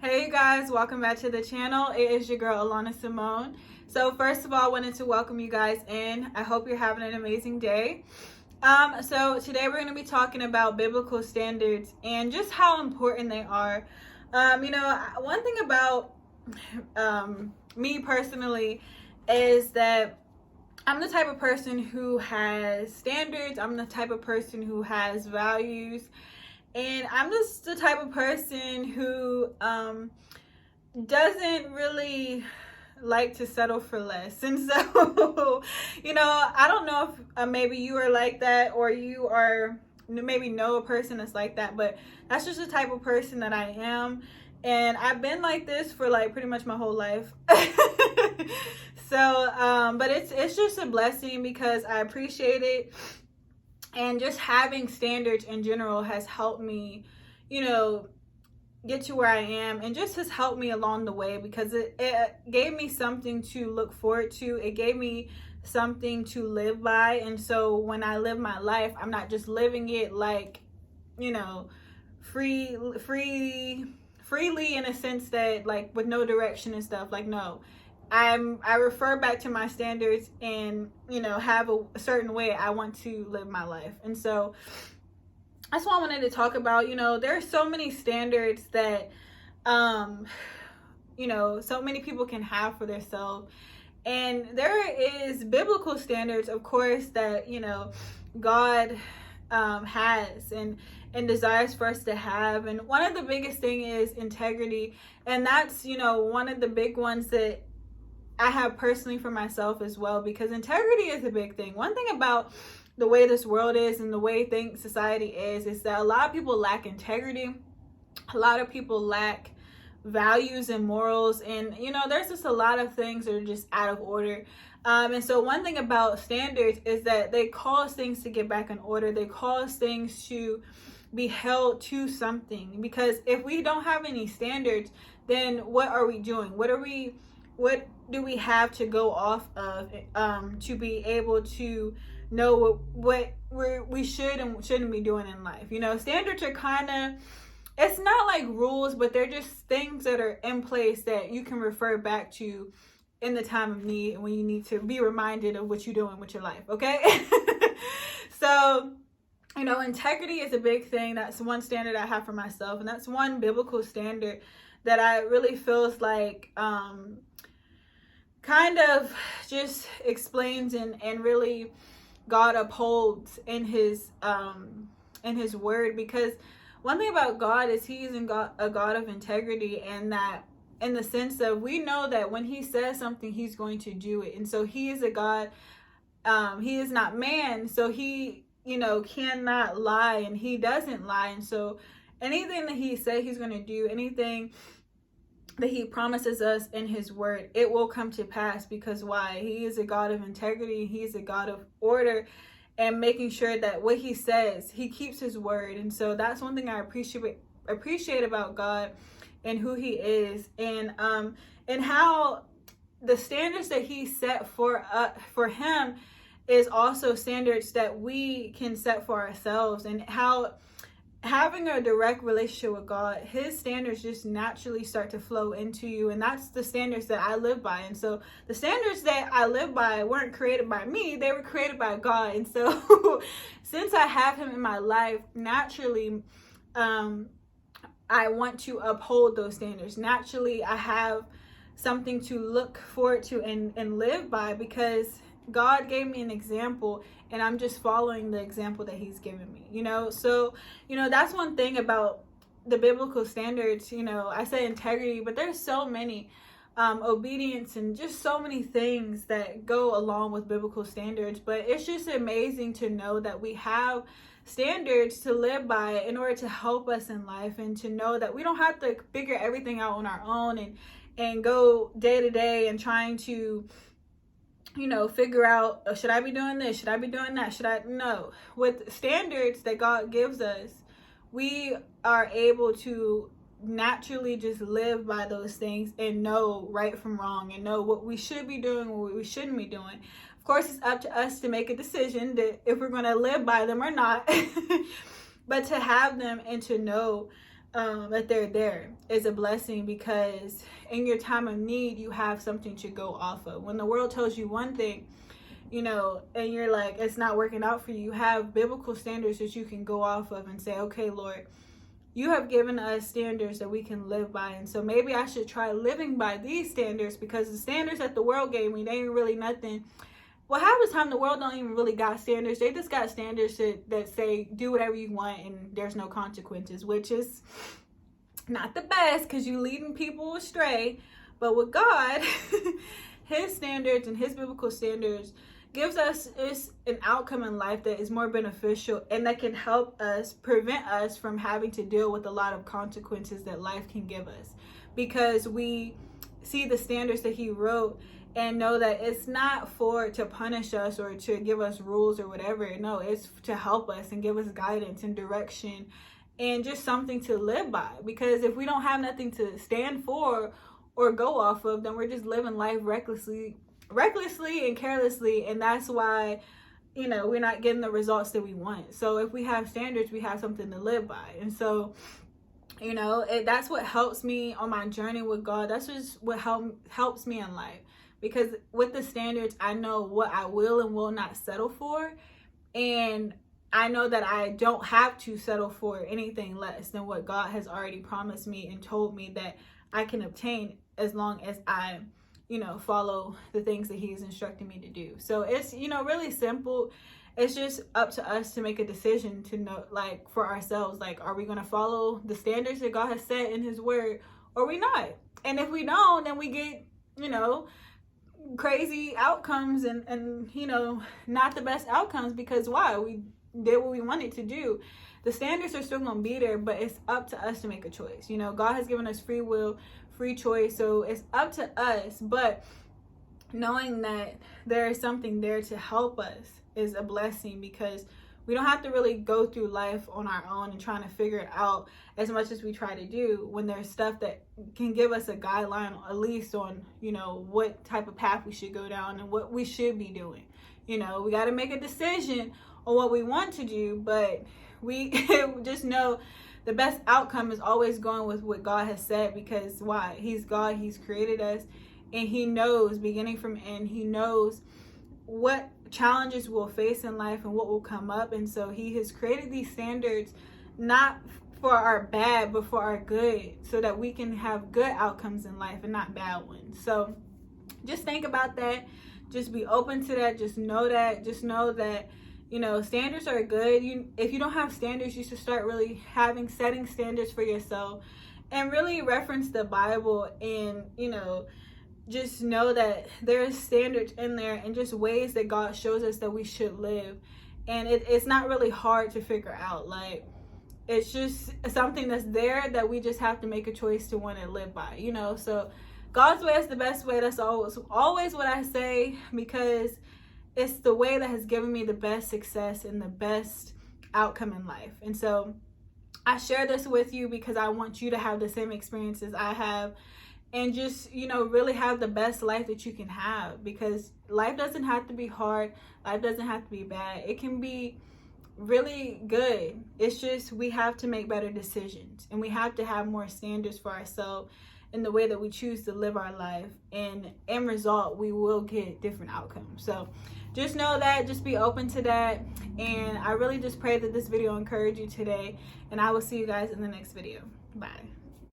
Hey you guys, welcome back to the channel. It is your girl Alana Simone. So first of all, I wanted to welcome you guys in. I hope you're having an amazing day. So today we're going to be talking about biblical standards and just how important they are. One thing about me personally is that I'm the type of person who has standards. I'm the type of person who has values. And I'm just the type of person who doesn't really like to settle for less. And so, I don't know if maybe you are like that, or you are maybe know a person that's like that, but that's just the type of person that I am. And I've been like this for like pretty much my whole life. But it's just a blessing because I appreciate it. And just having standards in general has helped me, get to where I am, and just has helped me along the way because it gave me something to look forward to. It gave me something to live by. And so when I live my life, I'm not just living it like, freely in a sense that like with no direction and stuff. Like, no. I refer back to my standards and, have a certain way I want to live my life. And so that's what I wanted to talk about. There are so many standards that, so many people can have for themselves. And there is biblical standards, of course, that, God has and desires for us to have. And one of the biggest thing is integrity. And that's, one of the big ones that I have personally for myself as well, because integrity is a big thing. One thing about the way this world is and the way society is that a lot of people lack integrity. A lot of people lack values and morals. And, there's just a lot of things that are just out of order. And so one thing about standards is that they cause things to get back in order. They cause things to be held to something. Because if we don't have any standards, then what are we doing? What do we have to go off of to be able to know what we should and shouldn't be doing in life? Standards are kind of, it's not like rules, but they're just things that are in place that you can refer back to in the time of need and when you need to be reminded of what you're doing with your life, okay? So, integrity is a big thing. That's one standard I have for myself, and that's one biblical standard that I really feels like kind of just explains and really God upholds in his word. Because one thing about God is he's a God of integrity, and that in the sense of we know that when he says something, he's going to do it. And so he is a God, he is not man, so he cannot lie, and he doesn't lie. And so anything that he said he's going to do, anything that he promises us in his word, it will come to pass. Because why? He is a God of integrity. He is a God of order, and making sure that what he says, he keeps his word. And so that's one thing I appreciate about God and who he is, and how the standards that he set for him is also standards that we can set for ourselves. And how having a direct relationship with God, his standards just naturally start to flow into you. And that's the standards that I live by. And so the standards that I live by weren't created by me, they were created by God. And so since I have him in my life, naturally, I want to uphold those standards. Naturally, I have something to look forward to and live by, because God gave me an example, and I'm just following the example that he's given me, So, that's one thing about the biblical standards. I say integrity, but there's so many, obedience, and just so many things that go along with biblical standards. But it's just amazing to know that we have standards to live by in order to help us in life, and to know that we don't have to figure everything out on our own and go day to day and trying to figure out, should I be doing this? Should I be doing that? No. With standards that God gives us, we are able to naturally just live by those things and know right from wrong, and know what we should be doing, what we shouldn't be doing. Of course, it's up to us to make a decision that if we're going to live by them or not. But to have them and to know that they're there is a blessing, because in your time of need, you have something to go off of. When the world tells you one thing, and you're like, it's not working out for you, you have biblical standards that you can go off of and say, okay, Lord, you have given us standards that we can live by. And so maybe I should try living by these standards, because the standards that the world gave me, they ain't really nothing. Well, half the time the world don't even really got standards. They just got standards that say do whatever you want and there's no consequences, which is not the best, because you're leading people astray. But with God, his standards and his biblical standards gives us an outcome in life that is more beneficial, and that can help us, prevent us from having to deal with a lot of consequences that life can give us, because we see the standards that he wrote and know that it's not to punish us or to give us rules or whatever. No, it's to help us and give us guidance and direction and just something to live by. Because if we don't have nothing to stand for or go off of, then we're just living life recklessly and carelessly, and that's why we're not getting the results that we want. So if we have standards, we have something to live by. And so that's what helps me on my journey with God. That's just what helps me in life, because with the standards, I know what I will and will not settle for, and I know that I don't have to settle for anything less than what God has already promised me and told me that I can obtain, as long as I follow the things that he's instructing me to do. So it's, really simple. It's just up to us to make a decision to know, like, for ourselves, like, are we going to follow the standards that God has set in his word, or are we not? And if we don't, then we get, crazy outcomes and not the best outcomes, because why? We did what we wanted to do. The standards are still going to be there, but it's up to us to make a choice. God has given us free will, free choice, so it's up to us. But knowing that there is something there to help us is a blessing, because we don't have to really go through life on our own and trying to figure it out as much as we try to do, when there's stuff that can give us a guideline, at least on what type of path we should go down and what we should be doing. We got to make a decision on what we want to do, but we just know the best outcome is always going with what God has said, because why? He's God, he's created us, and he knows beginning from end. He knows what challenges we'll face in life and what will come up. And so he has created these standards not for our bad, but for our good, so that we can have good outcomes in life and not bad ones. So just think about that. Just be open to that. Just know that standards are good. If you don't have standards, you should start really setting standards for yourself, and really reference the Bible, and just know that there's standards in there and just ways that God shows us that we should live. And it's not really hard to figure out. Like, it's just something that's there that we just have to make a choice to want to live by, So God's way is the best way. That's always what I say, because it's the way that has given me the best success and the best outcome in life. And so I share this with you because I want you to have the same experiences I have, and just, really have the best life that you can have, because life doesn't have to be hard. Life doesn't have to be bad. It can be really good. It's just we have to make better decisions, and we have to have more standards for ourselves in the way that we choose to live our life. And in result, we will get different outcomes. So just know that, just be open to that. And I really just pray that this video encouraged you today, and I will see you guys in the next video. Bye.